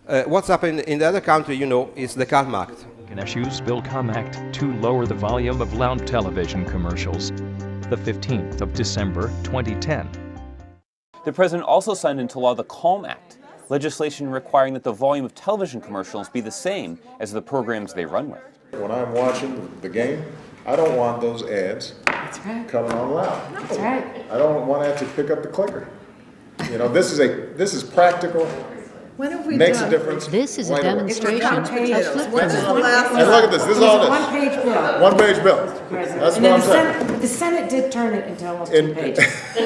What's happened in the other country, you know, is the CALM Act. Issues Bill CALM Act to lower the volume of loud television commercials. The 15th of December, 2010. The President also signed into law the CALM Act, legislation requiring that the volume of television commercials be the same as the programs they run with. When I'm watching the game, I don't want those ads coming on loud. That's right. I don't want to have to pick up the clicker. You know, this is practical. When have we Makes done? a difference. This is a Right away. demonstration of flip What's the last And look at this. This is all this. one-page bill. One-page bill. President. That's And what then I'm saying. The Senate did turn it into almost In- 2 pages. We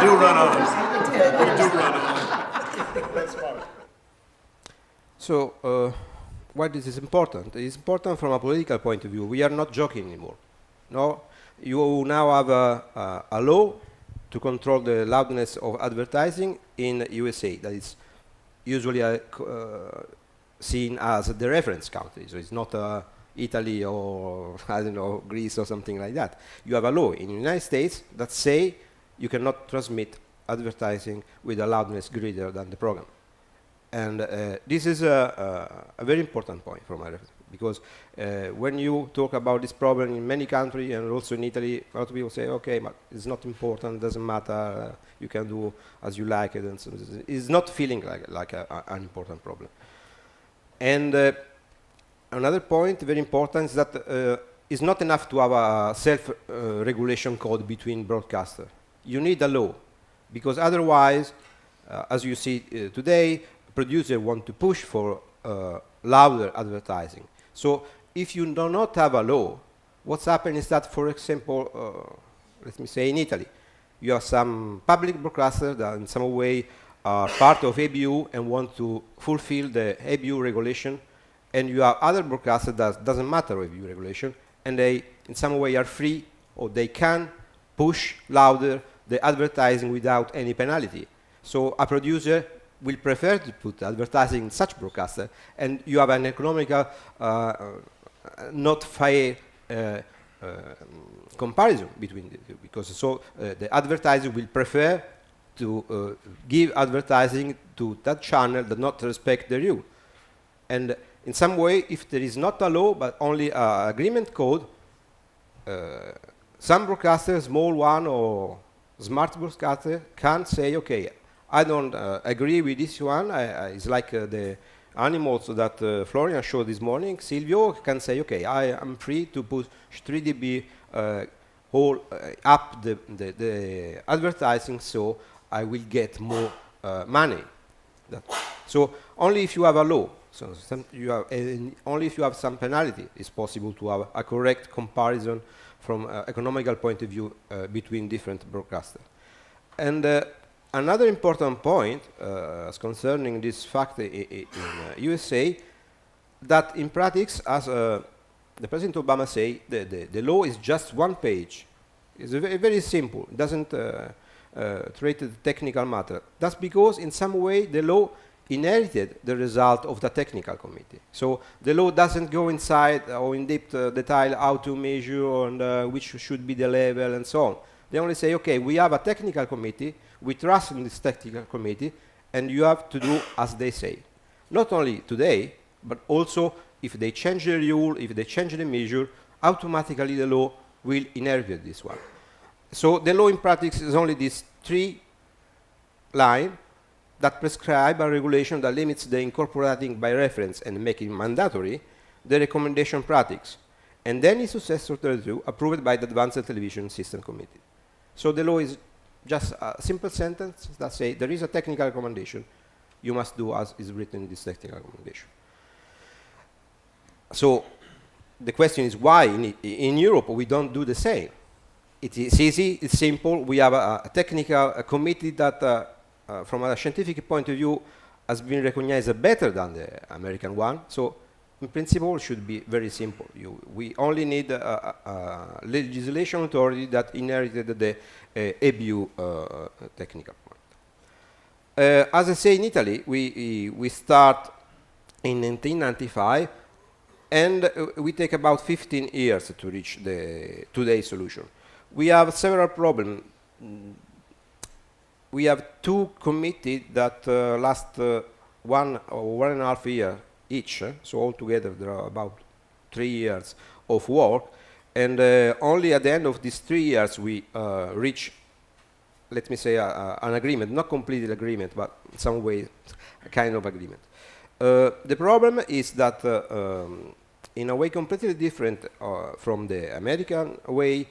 do run on. That's fine. So, why this is important? It's important from a political point of view. We are not joking anymore. No, you now have a law to control the loudness of advertising in USA. That is usually seen as the reference country. So it's not Italy or, I don't know, Greece or something like that. You have a law in the United States that say you cannot transmit advertising with a loudness greater than the program. And this is a very important point from my reference, because when you talk about this problem in many countries and also in Italy, a lot of people say, okay, but it's not important, doesn't matter, you can do as you like it, and so it's not feeling like an important problem. And another point, very important, is that it's not enough to have a self-regulation code between broadcasters. You need a law, because otherwise, as you see today, producers want to push for louder advertising. So if you do not have a law, what's happened is that, for example, let me say in Italy, you have some public broadcasters that in some way are part of ABU and want to fulfill the ABU regulation, and you have other broadcasters that doesn't matter ABU regulation, and they in some way are free, or they can push louder the advertising without any penalty. So a producer will prefer to put advertising in such broadcaster, and you have an economical, not fair comparison between the two, because the advertiser will prefer to give advertising to that channel that not respect the rule. And in some way, if there is not a law but only an agreement code, some broadcasters, small one or smart broadcaster, can say, okay, I don't agree with this one. It's like the animals that Florian showed this morning. Silvio can say, okay, I am free to push 3 dB up the advertising, so I will get more money. So only if you have a law, so only if you have some penalty, it's possible to have a correct comparison from an economical point of view between different broadcasters. And another important point concerning this fact in USA, that in practice, as the President Obama said, the law is just one page. It's very simple. It doesn't treat the technical matter. That's because in some way the law inherited the result of the technical committee. So the law doesn't go inside or in deep detail how to measure and which should be the level and so on. They only say, okay, we have a technical committee, we trust in this technical committee, and you have to do as they say. Not only today, but also if they change the rule, if they change the measure, automatically the law will inherit this one. So the law in practice is only these 3 lines that prescribe a regulation that limits the incorporating by reference and making mandatory the recommendation practice, and then is successor to approved by the Advanced Television System Committee. So the law is just a simple sentence that says there is a technical recommendation, you must do as is written in this technical recommendation. So the question is why in Europe we don't do the same? It is easy, it's simple. We have a technical committee that from a scientific point of view has been recognized better than the American one. So in principle, it should be very simple. We only need a legislation authority that inherited the ABU technical part. As I say, in Italy, we start in 1995, and we take about 15 years to reach the today's solution. We have several problems. We have 2 committees that last 1 or 1.5 years each. So altogether there are about 3 years of work, and only at the end of these 3 years we reach, let me say, an agreement, not completed agreement, but in some way a kind of agreement. The problem is that in a way completely different from the American way,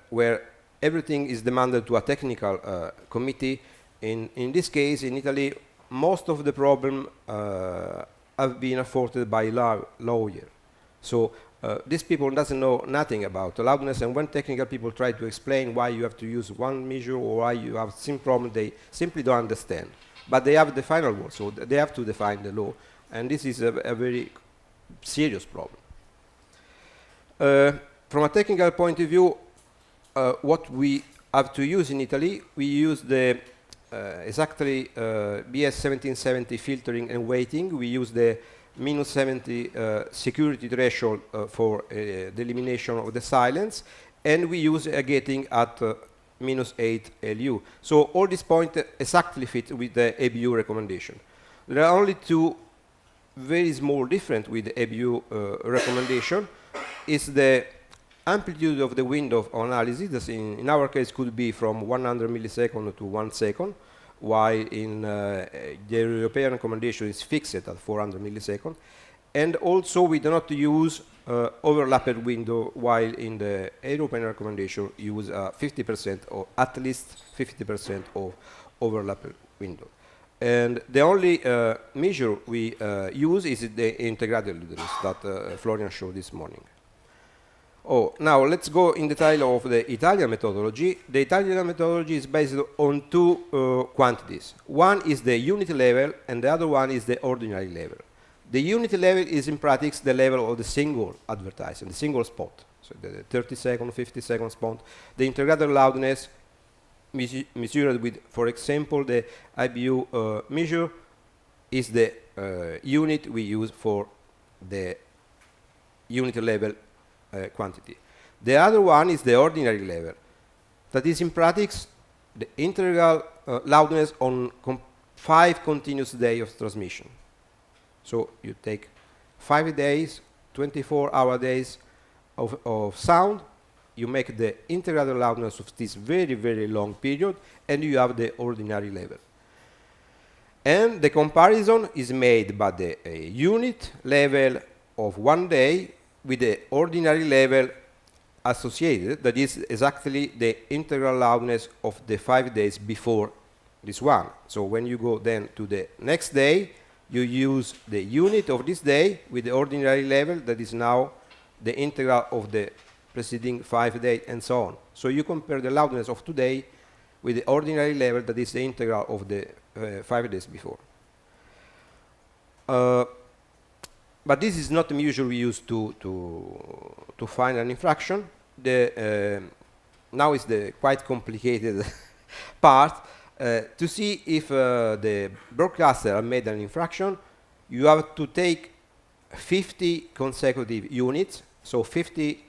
where everything is demanded to a technical committee. In this case, in Italy, most of the problem have been afforded by lawyer. So these people doesn't know nothing about loudness, and when technical people try to explain why you have to use one measure or why you have some problem, they simply don't understand. But they have the final word, so they have to define the law, and this is a very serious problem. From a technical point of view, what we have to use in Italy, we use the exactly BS 1770 filtering and weighting. We use the -70 security threshold for the elimination of the silence, and we use a gating at -8 LU. So all these points exactly fit with the ABU recommendation. There are only two very small difference with the ABU recommendation. Is the amplitude of the window of analysis. That in our case could be from 100 milliseconds to 1 second, while in the European recommendation is fixed at 400 milliseconds. And also we do not use overlapped window, while in the European recommendation use 50% or at least 50% of overlapped window. And the only measure we use is the integrated loudness that Florian showed this morning. Oh, now let's go in detail of the Italian methodology. The Italian methodology is based on two quantities. One is the unit level, and the other one is the ordinary level. The unit level is in practice the level of the single advertising, the single spot. So the 30-second, 50-second spot. The integrated loudness measured with, for example, the IBU measure is the unit we use for the unit level quantity. The other one is the ordinary level. That is in practice the integral loudness on 5 continuous days of transmission. So you take 5 days, 24-hour days of sound, you make the integral loudness of this very, very long period, and you have the ordinary level. And the comparison is made by the unit level of 1 day with the ordinary level associated, that is exactly the integral loudness of the 5 days before this one. So when you go then to the next day, you use the unit of this day with the ordinary level that is now the integral of the preceding 5 days, and so on. So you compare the loudness of today with the ordinary level that is the integral of the 5 days before. But this is not the measure we use to find an infraction. Now is the quite complicated part. To see if the broadcaster has made an infraction, you have to take 50 consecutive units, so 50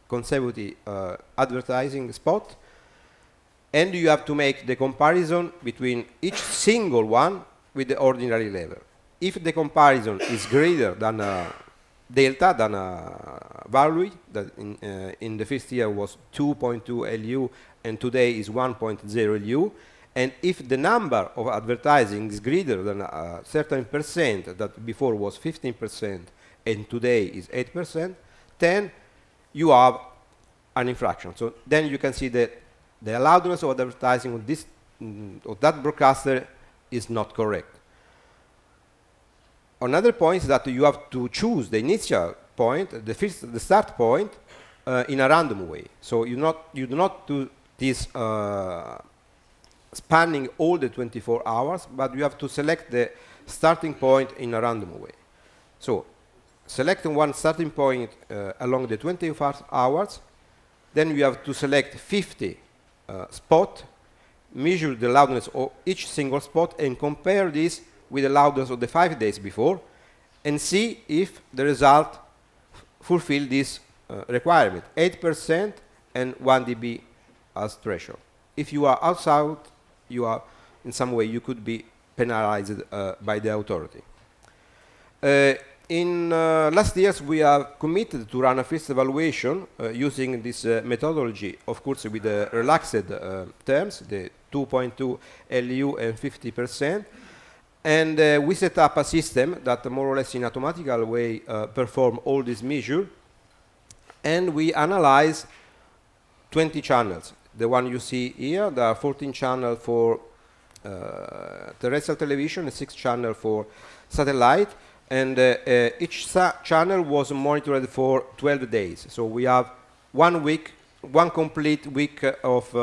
consecutive advertising spot, and you have to make the comparison between each single one with the ordinary level. If the comparison is greater than delta, than value, that in the first year was 2.2 LU and today is 1.0 LU, and if the number of advertising is greater than a certain percent, that before was 15% and today is 8%, then you have an infraction. So then you can see that the loudness of advertising of this of that broadcaster is not correct. Another point is that you have to choose the initial point, the start point, in a random way. So you do not do this spanning all the 24 hours, but you have to select the starting point in a random way. So selecting one starting point along the 24 hours, then you have to select 50 spot, measure the loudness of each single spot, and compare this with the loudness of the 5 days before, and see if the result fulfill this requirement, 8% and 1 dB as threshold. If you are outside, you are in some way you could be penalized by the authority. In last years, we are committed to run a first evaluation using this methodology, of course, with the relaxed terms, the 2.2 LU and 50%. And we set up a system that more or less in automatical way perform all these measures. And we analyze 20 channels. The one you see here, there are 14 channels for terrestrial television and 6 channels for satellite. And each channel was monitored for 12 days. So we have 1 week, 1 complete week of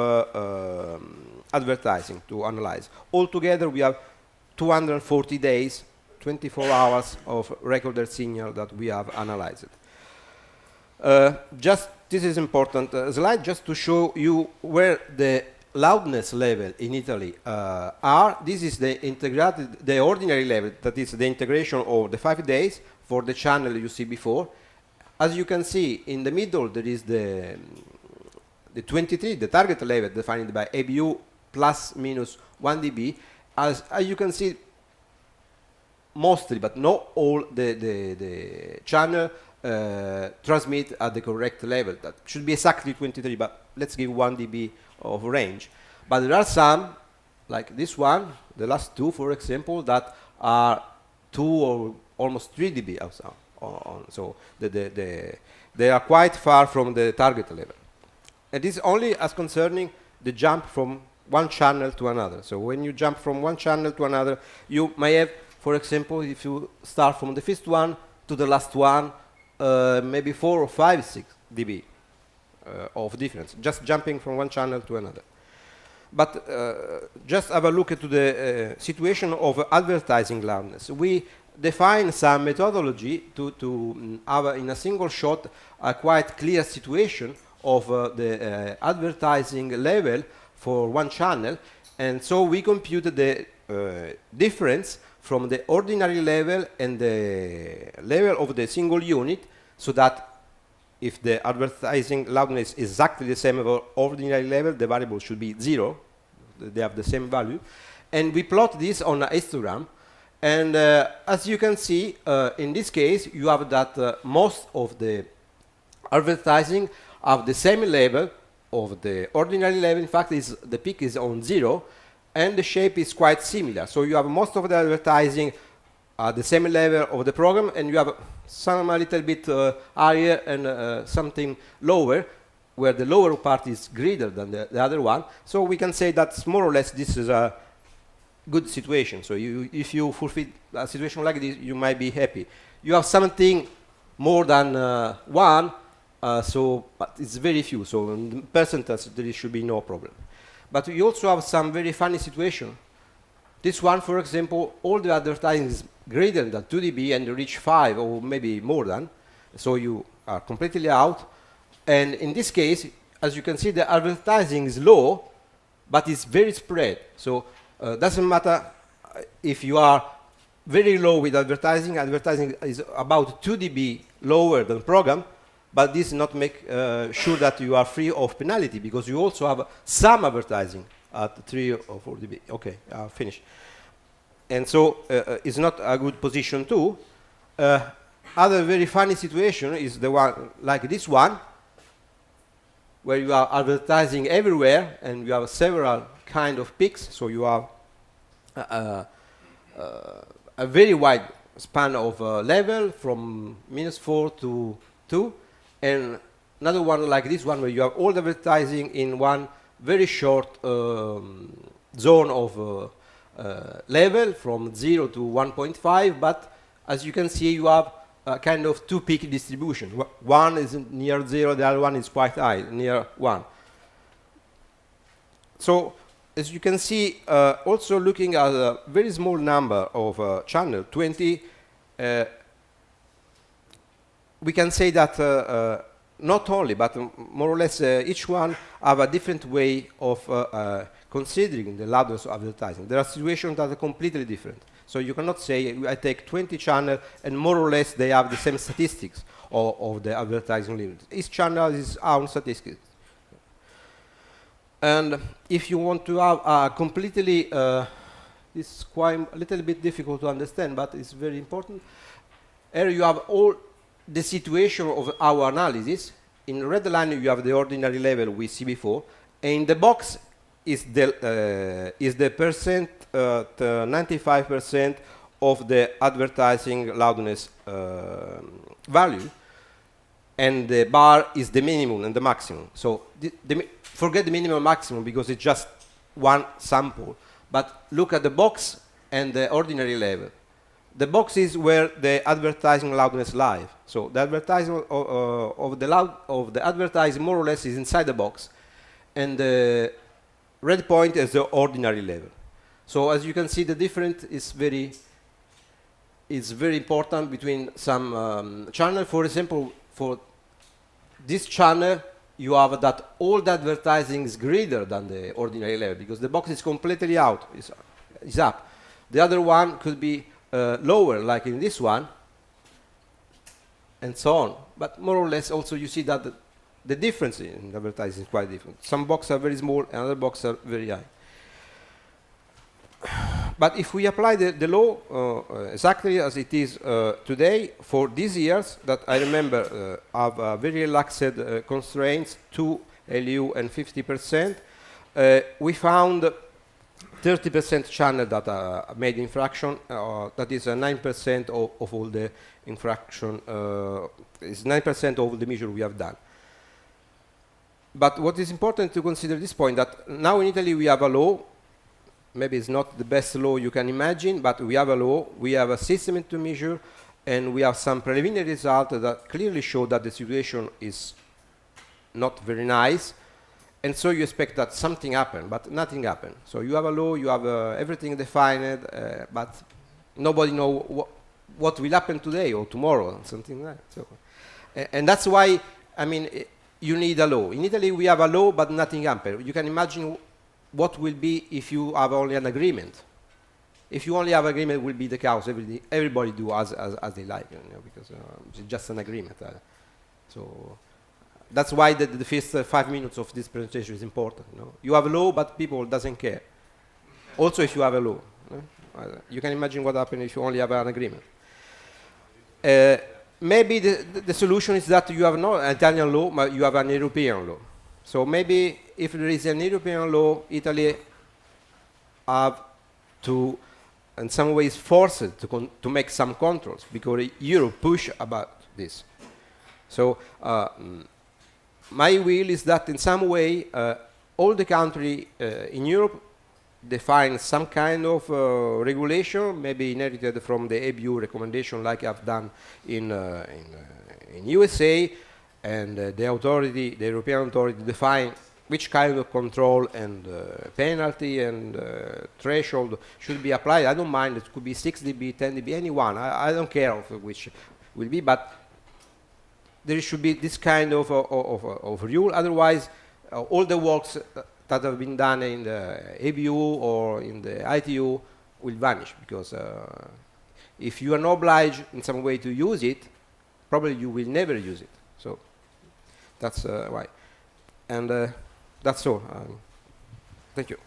advertising to analyze. Altogether, we have 240 days, 24 hours of recorded signal that we have analyzed. This is important slide just to show you where the loudness level in Italy are. This is the integrated, the ordinary level, that is the integration of the 5 days for the channel you see before. As you can see, in the middle there is the 23, the target level defined by ABU plus minus 1 dB. As you can see, mostly, but not all the channel transmit at the correct level. That should be exactly 23, but let's give 1 dB of range. But there are some, like this one, the last 2, for example, that are 2 or almost 3 dB of sound. So they are quite far from the target level. And this is only as concerning the jump from one channel to another. So when you jump from one channel to another, you may have, for example, if you start from the first one to the last one, maybe 4 or 5, 6 dB of difference, just jumping from one channel to another. But just have a look at the situation of advertising loudness. We define some methodology to have in a single shot a quite clear situation of the advertising level for one channel, and so we computed the difference from the ordinary level and the level of the single unit, so that if the advertising loudness is exactly the same as ordinary level, the variable should be 0. They have the same value. And we plot this on a histogram. And as you can see, in this case, you have that most of the advertising have the same level of the ordinary level. In fact, the peak is on 0, and the shape is quite similar. So you have most of the advertising at the same level of the program, and you have some a little bit higher and something lower, where the lower part is greater than the other one. So we can say that more or less this is a good situation. So if you fulfill a situation like this, you might be happy. You have something more than 1, but it's very few. So in percentage, there should be no problem. But you also have some very funny situation. This one, for example, all the advertising is greater than 2 dB and reach 5 or maybe more than. So you are completely out. And in this case, as you can see, the advertising is low, but it's very spread. So doesn't matter if you are very low with advertising. Advertising is about 2 dB lower than program, but this not make sure that you are free of penalty, because you also have some advertising at 3 or 4 dB. Okay, finish. And so it's not a good position too. Other very funny situation is the one like this one, where you are advertising everywhere and you have several kind of peaks. So you have a very wide span of level from -4 to 2, and another one like this one, where you have all the advertising in one very short zone of level from 0 to 1.5, but as you can see, you have a kind of 2 peak distribution. One is near 0, the other one is quite high, near 1. So as you can see, also looking at a very small number of channel, 20, we can say that not only, but more or less each one have a different way of considering the loudness of advertising. There are situations that are completely different. So you cannot say, I take 20 channels and more or less they have the same statistics of the advertising limit. Each channel has its own statistics. And if you want to have a completely This is quite a little bit difficult to understand, but it's very important. Here you have all the situation of our analysis. In the red line, you have the ordinary level we see before. And in the box is the percent, 95% of the advertising loudness value. And the bar is the minimum and the maximum. So forget the minimum and maximum because it's just one sample. But look at the box and the ordinary level. The box is where the advertising loudness lies. So the advertising of the advertising more or less is inside the box, and the red point is the ordinary level. So as you can see, the difference is very important between some channel. For example, for this channel, you have that all the advertising is greater than the ordinary level because the box is completely out, is up. The other one could be lower, like in this one, and so on. But more or less, also you see that the difference in advertising is quite different. Some boxes are very small, and other boxes are very high. But if we apply the law exactly as it is today, for these years that I remember have very relaxed constraints, 2 LU and 50%, we found 30% channel that are made infraction, that is 9% of all the infraction, is 9% of the measure we have done. But what is important to consider this point, that now in Italy we have a law, maybe it's not the best law you can imagine, but we have a law, we have a system to measure, and we have some preliminary results that clearly show that the situation is not very nice. And so you expect that something happened, but nothing happened. So you have a law, you have everything defined, but nobody knows what will happen today or tomorrow, something like that. So, and that's why, I mean, you need a law. In Italy, we have a law, but nothing happened. You can imagine what will be if you have only an agreement. If you only have agreement, it will be the chaos. Everybody do as they like, because it's just an agreement. So. That's why the first 5 minutes of this presentation is important. You have a law, but people doesn't care. Also, if you have a law, you can imagine what happens if you only have an agreement. Maybe the solution is that you have not an Italian law, but you have an European law. So maybe if there is an European law, Italy have to, in some ways, force it to make some controls because Europe push about this. So. My will is that in some way all the countries in Europe define some kind of regulation, maybe inherited from the ABU recommendation like I've done in USA, and the European authority define which kind of control and penalty and threshold should be applied. I don't mind, it could be 6 dB, 10 dB, anyone, I don't care of which will be, but there should be this kind of rule. Otherwise, all the works that have been done in the ABU or in the ITU will vanish because if you are not obliged in some way to use it, probably you will never use it. So that's why. And that's all. Thank you.